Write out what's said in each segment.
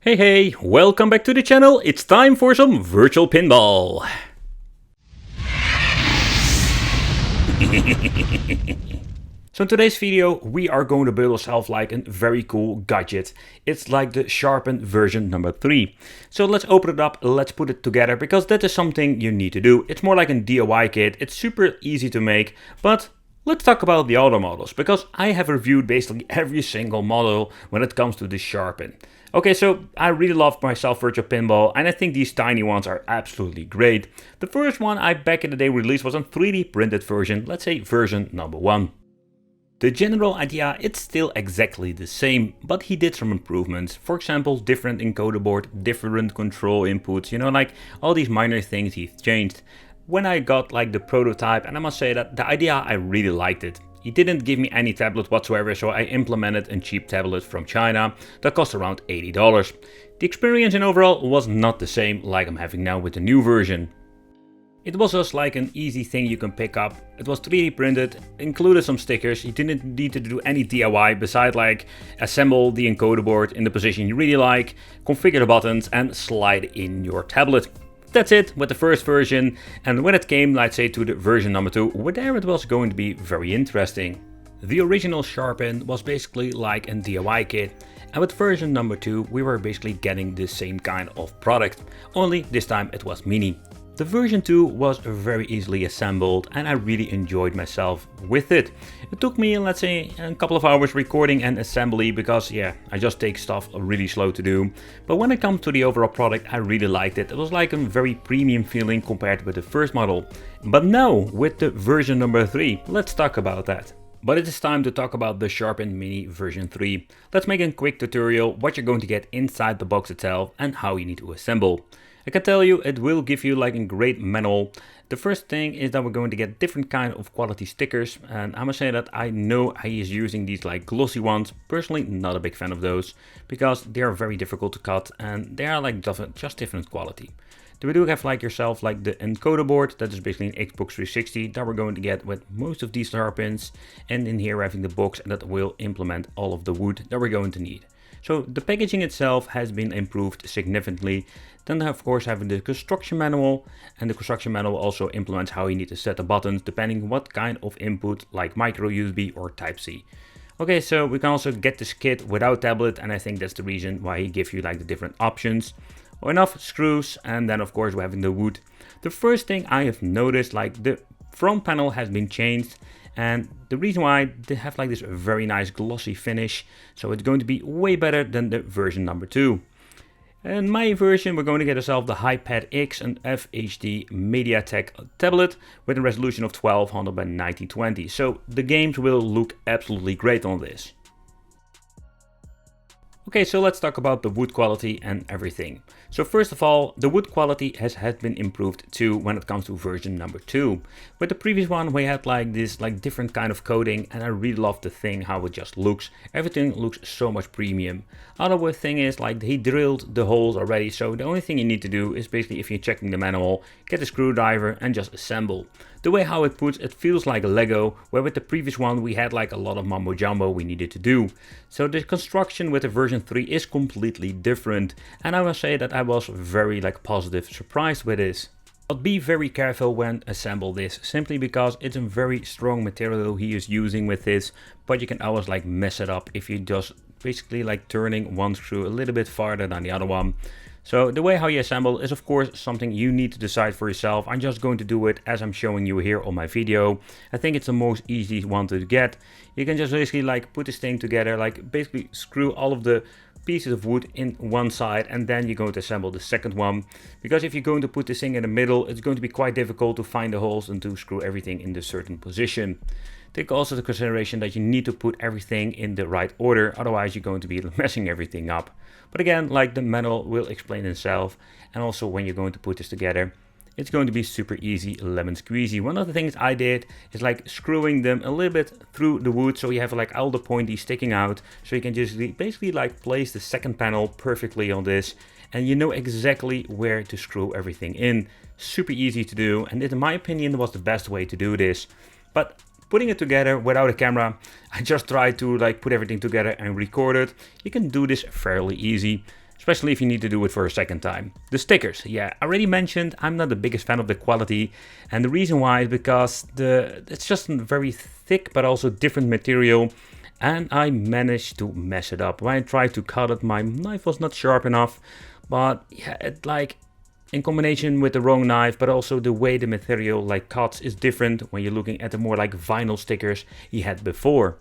Hey, welcome back to the channel. It's time for some virtual pinball. So in today's video we are going to build ourselves like a very cool gadget. It's like the Sharpin version number 3. So let's open it up, let's put it together, because that is something you need to do. It's more like a DIY kit, it's super easy to make, but let's talk about the other models, because I have reviewed basically every single model when it comes to the Sharpin. Okay, so I really love myself virtual pinball, and I think these tiny ones are absolutely great. The first one I back in the day released was a 3D printed version, let's say version number 1. The general idea, it's still exactly the same, but he did some improvements. For example, different encoder board, different control inputs, like all these minor things he's changed. When I got like the prototype, and I must say that the idea, I really liked it. He didn't give me any tablet whatsoever, so I implemented a cheap tablet from China that cost around $80. The experience in overall was not the same like I'm having now with the new version. It was just like an easy thing you can pick up. It was 3D printed, included some stickers. You didn't need to do any DIY beside like assemble the encoder board in the position you really like, configure the buttons and slide in your tablet. That's it with the first version, and when it came, let's say, to the version number 2, there it was going to be very interesting. The original Sharpin was basically like a DIY kit, and with version number 2 we were basically getting the same kind of product, only this time it was mini. The version 2 was very easily assembled and I really enjoyed myself with it. It took me, let's say, a couple of hours recording and assembly because I just take stuff really slow to do. But when it comes to the overall product, I really liked it. It was like a very premium feeling compared with the first model. But now, with the version number 3, let's talk about that. But it is time to talk about the Sharpin Mini version 3. Let's make a quick tutorial what you're going to get inside the box itself and how you need to assemble. I can tell you it will give you like a great manual. The first thing is that we're going to get different kind of quality stickers, and I must say that I know he is using these like glossy ones. Personally not a big fan of those because they are very difficult to cut and they are like just different quality. Then we do have like yourself like the encoder board, that is basically an Xbox 360 that we're going to get with most of these Sharpins, and in here we're having the box that will implement all of the wood that we're going to need. So the packaging itself has been improved significantly. Then of course having the construction manual, and the construction manual also implements how you need to set the buttons depending what kind of input, like micro USB or Type-C. Okay, so we can also get this kit without tablet, and I think that's the reason why he gives you like the different options. Enough screws, and then of course we're having the wood. The first thing I have noticed, like the front panel has been changed, and the reason why they have like this very nice glossy finish, so it's going to be way better than the version number 2. In my version we're going to get ourselves the HiPad X and FHD MediaTek tablet with a resolution of 1200 by 1920, so the games will look absolutely great on this. Okay, so let's talk about the wood quality and everything. So first of all, the wood quality has been improved too when it comes to version number 2. With the previous one we had like this like different kind of coating, and I really love the thing how it just looks. Everything looks so much premium. Other thing is like he drilled the holes already, so the only thing you need to do is basically, if you're checking the manual, get a screwdriver and just assemble. The way how it puts, it feels like a Lego, where with the previous one we had like a lot of mumbo jumbo we needed to do. So the construction with the version 3 is completely different, and I must say that I was very like positive surprised with this. But be very careful when assemble this, simply because it's a very strong material he is using with this, but you can always like mess it up if you just basically like turning one screw a little bit farther than the other one. So the way how you assemble is of course something you need to decide for yourself. I'm just going to do it as I'm showing you here on my video. I think it's the most easy one to get. You can just basically like put this thing together, like basically screw all of the pieces of wood in one side, and then you're going to assemble the second one. Because if you're going to put this thing in the middle, it's going to be quite difficult to find the holes and to screw everything in the certain position. Take also the consideration that you need to put everything in the right order, otherwise you're going to be messing everything up. But again, like the manual will explain itself, and also when you're going to put this together, it's going to be super easy, lemon squeezy. One of the things I did is like screwing them a little bit through the wood, so you have like all the pointy sticking out, so you can just basically like place the second panel perfectly on this, and you know exactly where to screw everything in. Super easy to do, and in my opinion was the best way to do this. But putting it together without a camera, I just tried to like put everything together and record it. You can do this fairly easy. especially if you need to do it for a second time. The stickers, yeah, I already mentioned I'm not the biggest fan of the quality, and the reason why is because it's just a very thick but also different material, and I managed to mess it up. When I tried to cut it, my knife was not sharp enough, but yeah, it like in combination with the wrong knife, but also the way the material like cuts is different when you're looking at the more like vinyl stickers he had before.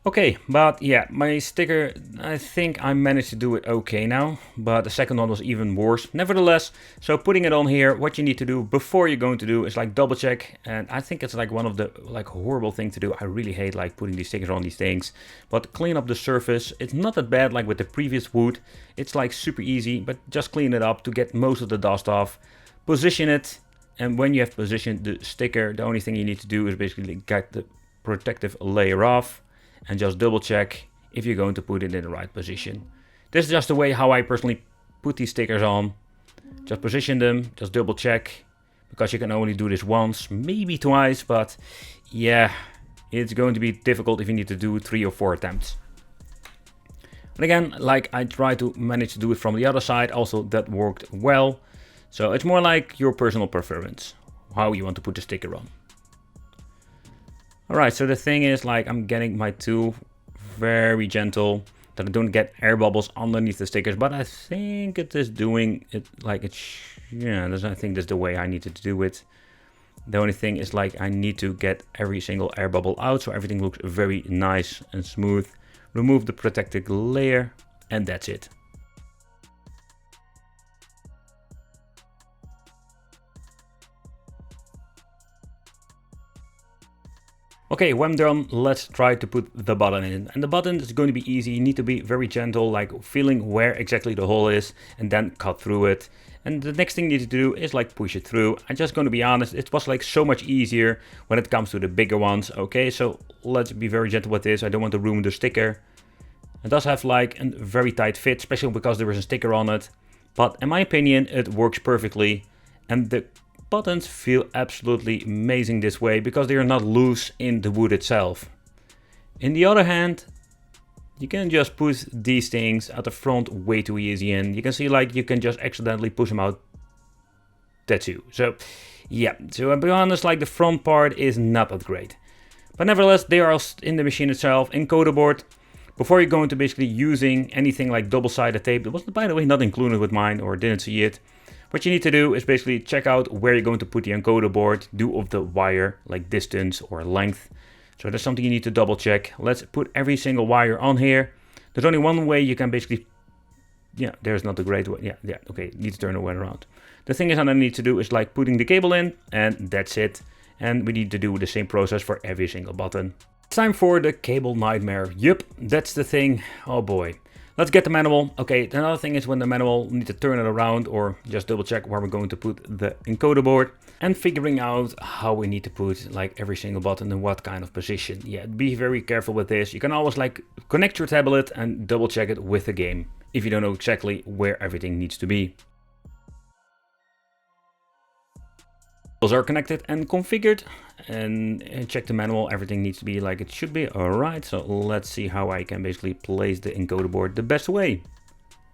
Okay, but yeah, my sticker, I think I managed to do it okay now, but the second one was even worse. Nevertheless, so putting it on here, what you need to do before you're going to do is like double check, and I think it's like one of the like horrible things to do. I really hate like putting these stickers on these things, but clean up the surface. It's not that bad like with the previous wood. It's like super easy, but just clean it up to get most of the dust off. Position it, and when you have positioned the sticker, the only thing you need to do is basically get the protective layer off. And just double check if you're going to put it in the right position. This is just the way how I personally put these stickers on. Just position them, just double check, because you can only do this once, maybe twice, but yeah, it's going to be difficult if you need to do 3 or 4 attempts. And again, like I tried to manage to do it from the other side, also that worked well. So it's more like your personal preference, how you want to put the sticker on. Alright, so the thing is, like, I'm getting my tool very gentle, that I don't get air bubbles underneath the stickers, but I think it is doing it like it's, yeah, I think that's the way I needed to do it. The only thing is, like, I need to get every single air bubble out, so everything looks very nice and smooth. Remove the protective layer, and that's it. Okay, when done, let's try to put the button in. And the button is going to be easy. You need to be very gentle, like feeling where exactly the hole is and then cut through it. And the next thing you need to do is like push it through. I'm just going to be honest, it was like so much easier when it comes to the bigger ones. Okay, so let's be very gentle with this. I don't want to ruin the sticker. It does have like a very tight fit, especially because there is a sticker on it. But in my opinion, it works perfectly. And the buttons feel absolutely amazing this way because they are not loose in the wood itself. In the other hand, you can just push these things at the front way too easy, and you can see like you can just accidentally push them out that too. So yeah, so I'll be honest, like the front part is not that great. But nevertheless, they are in the machine itself, encoder board. Before you go into basically using anything like double-sided tape, it was by the way not included with mine or didn't see it. What you need to do is basically check out where you're going to put the encoder board, due of the wire, like distance or length. So that's something you need to double check. Let's put every single wire on here. There's only one way you can basically, yeah, there's not a great way. Yeah, okay, need to turn the way around. The thing is that I need to do is like putting the cable in, and that's it. And we need to do the same process for every single button. It's time for the cable nightmare. Yup, that's the thing. Oh boy. Let's get the manual. Okay, another thing is when the manual, we need to turn it around or just double check where we're going to put the encoder board and figuring out how we need to put like every single button in what kind of position. Yeah, be very careful with this. You can always like connect your tablet and double check it with the game if you don't know exactly where everything needs to be. Those are connected and configured, and check the manual, everything needs to be like it should be. Alright, so let's see how I can basically place the encoder board the best way.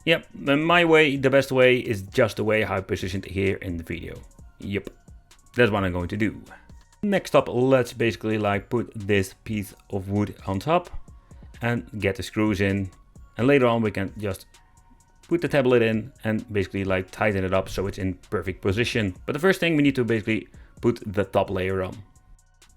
Yep, my way, the best way is just the way how I positioned here in the video. Yep, that's what I'm going to do. Next up, let's basically like put this piece of wood on top and get the screws in, and later on we can just put the tablet in and basically like tighten it up so it's in perfect position. But the first thing we need to basically put the top layer on.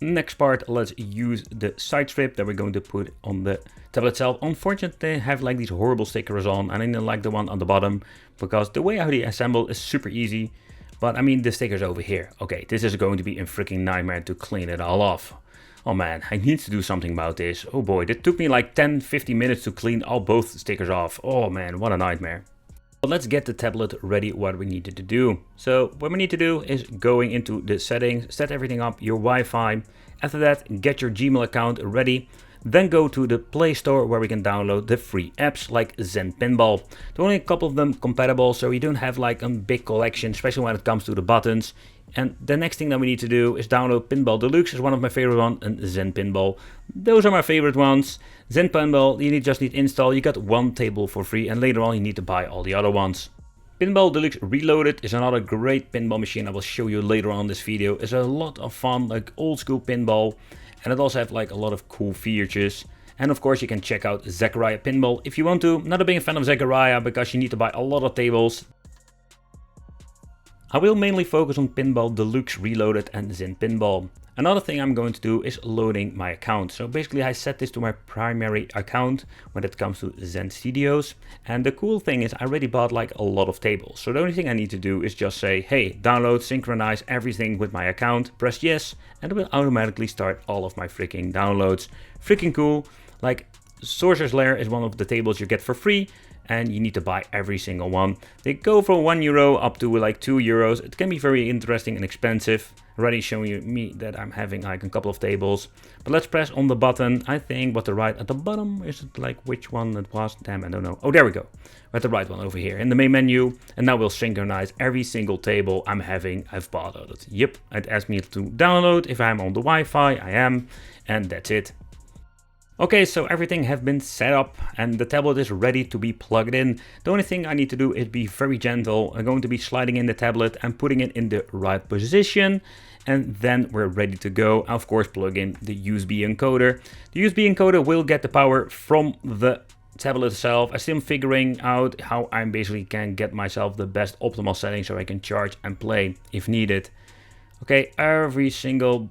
Next part, let's use the side strip that we're going to put on the tablet itself. Unfortunately, they have like these horrible stickers on, and I didn't like the one on the bottom because the way how they assemble is super easy. But I mean, the stickers over here. Okay, this is going to be a freaking nightmare to clean it all off. Oh man, I need to do something about this. Oh boy, it took me like 10-15 minutes to clean all both stickers off. Oh man, what a nightmare. But let's get the tablet ready what we needed to do. So what we need to do is going into the settings, set everything up, your Wi-Fi. After that, get your Gmail account ready. Then go to the Play Store where we can download the free apps like Zen Pinball. There are only a couple of them compatible, so you don't have like a big collection, especially when it comes to the buttons. And the next thing that we need to do is download Pinball Deluxe, is one of my favorite ones, and Zen Pinball. Those are my favorite ones. Zen Pinball, you just need to install, you got one table for free, and later on you need to buy all the other ones. Pinball Deluxe Reloaded is another great pinball machine I will show you later on in this video. It's a lot of fun, like old school pinball, and it also has like a lot of cool features. And of course you can check out Zachariah Pinball if you want to. Not a big fan of Zachariah because you need to buy a lot of tables. I will mainly focus on Pinball Deluxe Reloaded and Zen Pinball. Another thing I'm going to do is loading my account. So basically I set this to my primary account when it comes to Zen Studios. And the cool thing is I already bought like a lot of tables. So the only thing I need to do is just say, hey, download, synchronize everything with my account, press yes, and it will automatically start all of my freaking downloads. Freaking cool. Like Sorcerer's Lair is one of the tables you get for free, and you need to buy every single one. They go from €1 up to like €2. It can be very interesting and expensive. Already showing me that I'm having like a couple of tables. But let's press on the button. I think what the right at the bottom, is it like which one it was? Damn, I don't know. Oh, there we go. We're at the right one over here in the main menu. And now we'll synchronize every single table I'm having. I've bought it. Yep, it asks me to download. If I'm on the Wi-Fi, I am. And that's it. Okay, so everything has been set up and the tablet is ready to be plugged in. The only thing I need to do is be very gentle. I'm going to be sliding in the tablet and putting it in the right position. And then we're ready to go. Of course, plug in the USB encoder. The USB encoder will get the power from the tablet itself. I'm still figuring out how I basically can get myself the best optimal setting so I can charge and play if needed. Okay, every single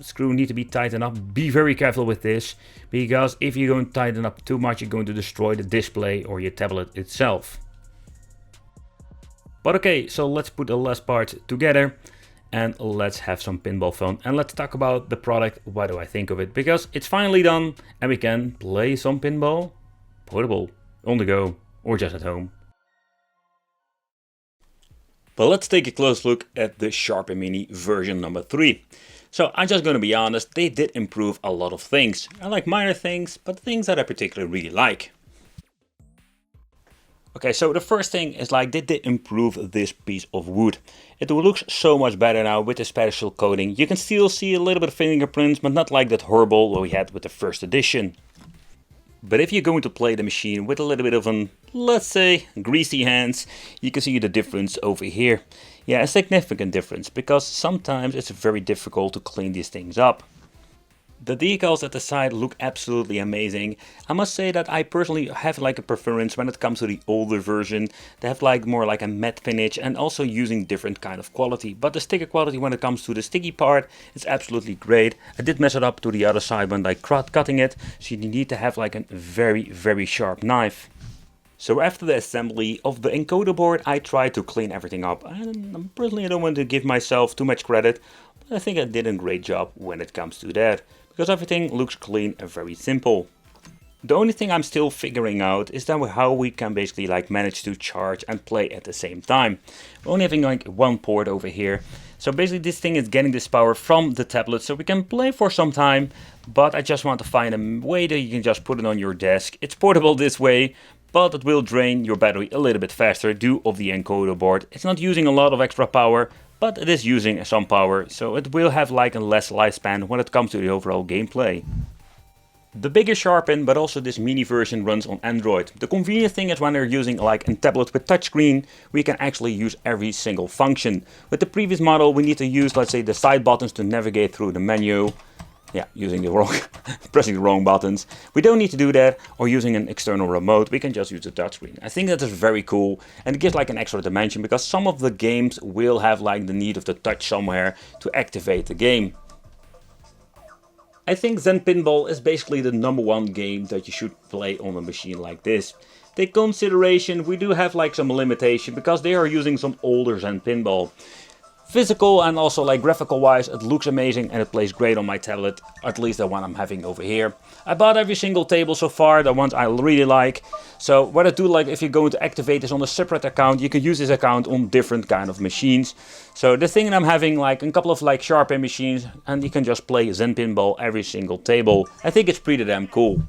screw need to be tightened up. Be very careful with this, because if you're going to tighten up too much, you're going to destroy the display or your tablet itself. But okay, so let's put the last part together and let's have some pinball fun. And let's talk about the product. What do I think of it? Because it's finally done and we can play some pinball, portable, on the go, or just at home. But let's take a close look at the Sharpin Mini version number 3. So I'm just going to be honest, they did improve a lot of things. I like minor things, but things that I particularly really like. Okay, so the first thing is like, did they improve this piece of wood? It looks so much better now with the special coating. You can still see a little bit of fingerprints, but not like that horrible what we had with the first edition. But if you're going to play the machine with a little bit of an, let's say, greasy hands, you can see the difference over here. Yeah, a significant difference, because sometimes it's very difficult to clean these things up. The decals at the side look absolutely amazing. I must say that I personally have like a preference when it comes to the older version. They have like more like a matte finish and also using different kind of quality. But the sticker quality when it comes to the sticky part is absolutely great. I did mess it up to the other side when like cutting it. So you need to have like a very sharp knife. So after the assembly of the encoder board, I tried to clean everything up. And personally, I don't want to give myself too much credit, but I think I did a great job when it comes to that, because everything looks clean and very simple. The only thing I'm still figuring out is that how we can basically like manage to charge and play at the same time. We're only having like one port over here. So basically this thing is getting this power from the tablet so we can play for some time, but I just want to find a way that you can just put it on your desk. It's portable this way, but it will drain your battery a little bit faster due of the encoder board. It's not using a lot of extra power, but it is using some power, so it will have like a less lifespan when it comes to the overall gameplay. The bigger Sharpin, but also this mini version, runs on Android. The convenient thing is when you're using like a tablet with touchscreen, we can actually use every single function. With the previous model, we need to use, let's say, the side buttons to navigate through the menu. Yeah, using the wrong, pressing the wrong buttons. We don't need to do that, or using an external remote, we can just use the touchscreen. I think that is very cool, and it gives like an extra dimension, because some of the games will have like the need of the touch somewhere to activate the game. I think Zen Pinball is basically the #1 game that you should play on a machine like this. Take consideration, we do have like some limitation, because they are using some older Zen Pinball. physical and also like graphical wise, it looks amazing and it plays great on my tablet, at least the one I'm having over here. I bought every single table so far, the ones I really like. So what I do, like if you're going to activate this on a separate account, you can use this account on different kind of machines. So the thing that I'm having, like a couple of like Sharpin machines, and you can just play Zen Pinball every single table. I think it's pretty damn cool.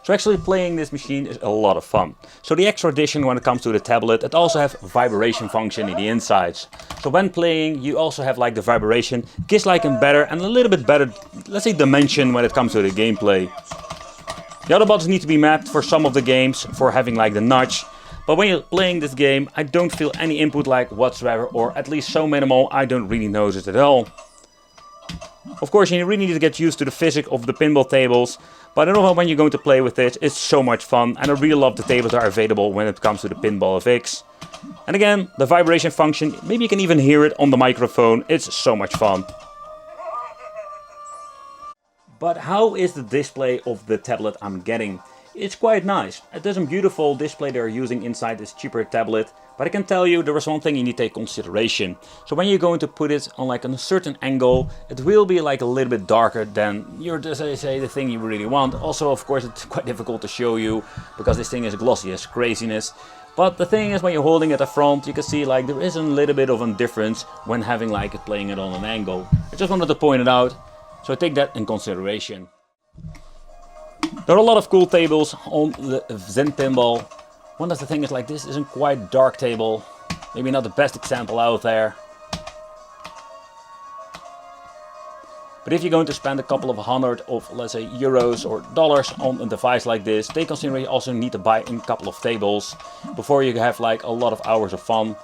So actually playing this machine is a lot of fun. So the extra addition when it comes to the tablet, it also has vibration function in the insides. So when playing, you also have like the vibration, gives like a better and a little bit better, let's say, dimension when it comes to the gameplay. The other buttons need to be mapped for some of the games for having like the notch. But when you're playing this game, I don't feel any input like whatsoever, or at least so minimal, I don't really notice it at all. Of course, you really need to get used to the physics of the pinball tables, but I don't know when you're going to play with it, it's so much fun, and I really love the tables that are available when it comes to the Pinball FX. And again, the vibration function, maybe you can even hear it on the microphone, it's so much fun. But how is the display of the tablet I'm getting? It's quite nice. It is a beautiful display they're using inside this cheaper tablet. But I can tell you there is one thing you need to take consideration. So when you're going to put it on like a certain angle, it will be like a little bit darker than say the thing you really want. Also, of course, it's quite difficult to show you because this thing is glossy as craziness. But the thing is, when you're holding it at the front, you can see like there is a little bit of a difference when having like playing it on an angle. I just wanted to point it out, so take that in consideration. There are a lot of cool tables on the Zen Pinball. One of the things is like this isn't quite dark table, maybe not the best example out there. But if you're going to spend a couple of hundred of, let's say, euros or dollars on a device like this, they consider you also need to buy a couple of tables before you have like a lot of hours of fun.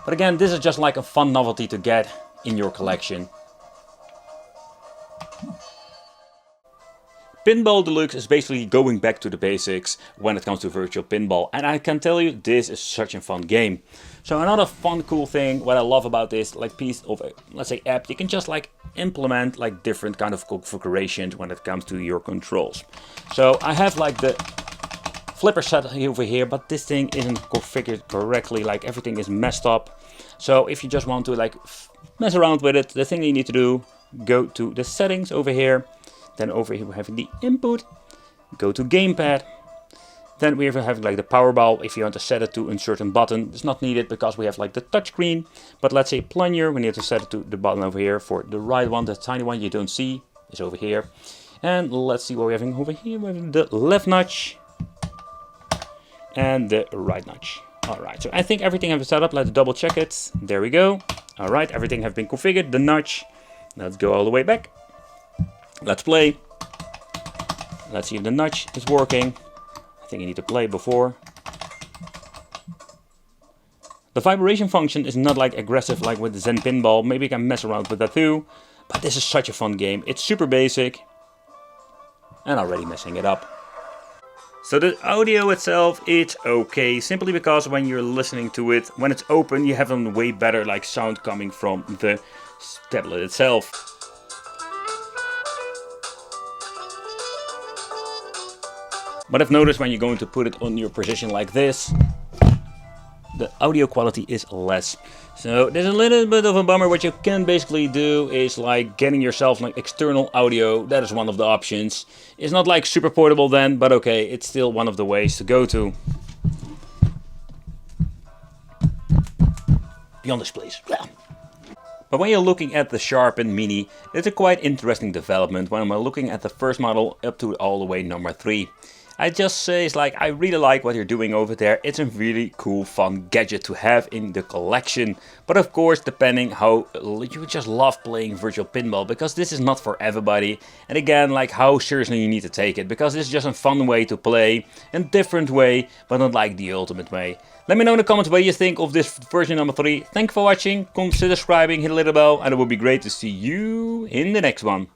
But again, this is just like a fun novelty to get in your collection. Pinball Deluxe is basically going back to the basics when it comes to virtual pinball, and I can tell you this is such a fun game. So another fun cool thing what I love about this like piece of, let's say, app, you can just like implement like different kind of configurations when it comes to your controls. So I have like the flipper set over here, but this thing isn't configured correctly, like everything is messed up. So if you just want to like mess around with it, the thing you need to do, go to the settings over here. Then over here we have the input, go to gamepad. Then we have like the power ball. If you want to set it to a certain button, it's not needed because we have like the touchscreen. But let's say plunger, we need to set it to the button over here. For the right one, the tiny one you don't see is over here. And let's see what we're having over here. We have the left notch and the right notch. Alright, so I think everything has been set up. Let's double check it. There we go. Alright, everything has been configured. The notch. Let's go all the way back. Let's play. Let's see if the notch is working. I think you need to play before. The vibration function is not like aggressive like with the Zen Pinball. Maybe you can mess around with that too. But this is such a fun game. It's super basic. And already messing it up. So the audio itself, it's okay. Simply because when you're listening to it, when it's open, you have a way better like sound coming from the tablet itself. But I've noticed when you're going to put it on your position like this, the audio quality is less. So there's a little bit of a bummer. What you can basically do is like getting yourself like external audio. That is one of the options. It's not like super portable then, but okay, it's still one of the ways to go to. Beyond this, please. Yeah. But when you're looking at the Sharpin Mini, it's a quite interesting development when I'm looking at the first model up to all the way number 3. I just say it's like I really like what you're doing over there. It's a really cool, fun gadget to have in the collection. But of course, depending how you just love playing virtual pinball, because this is not for everybody. And again, like how seriously you need to take it, because this is just a fun way to play, a different way, but not like the ultimate way. Let me know in the comments what you think of this version number 3. Thank you for watching. Consider subscribing, hit the little bell, and it would be great to see you in the next one.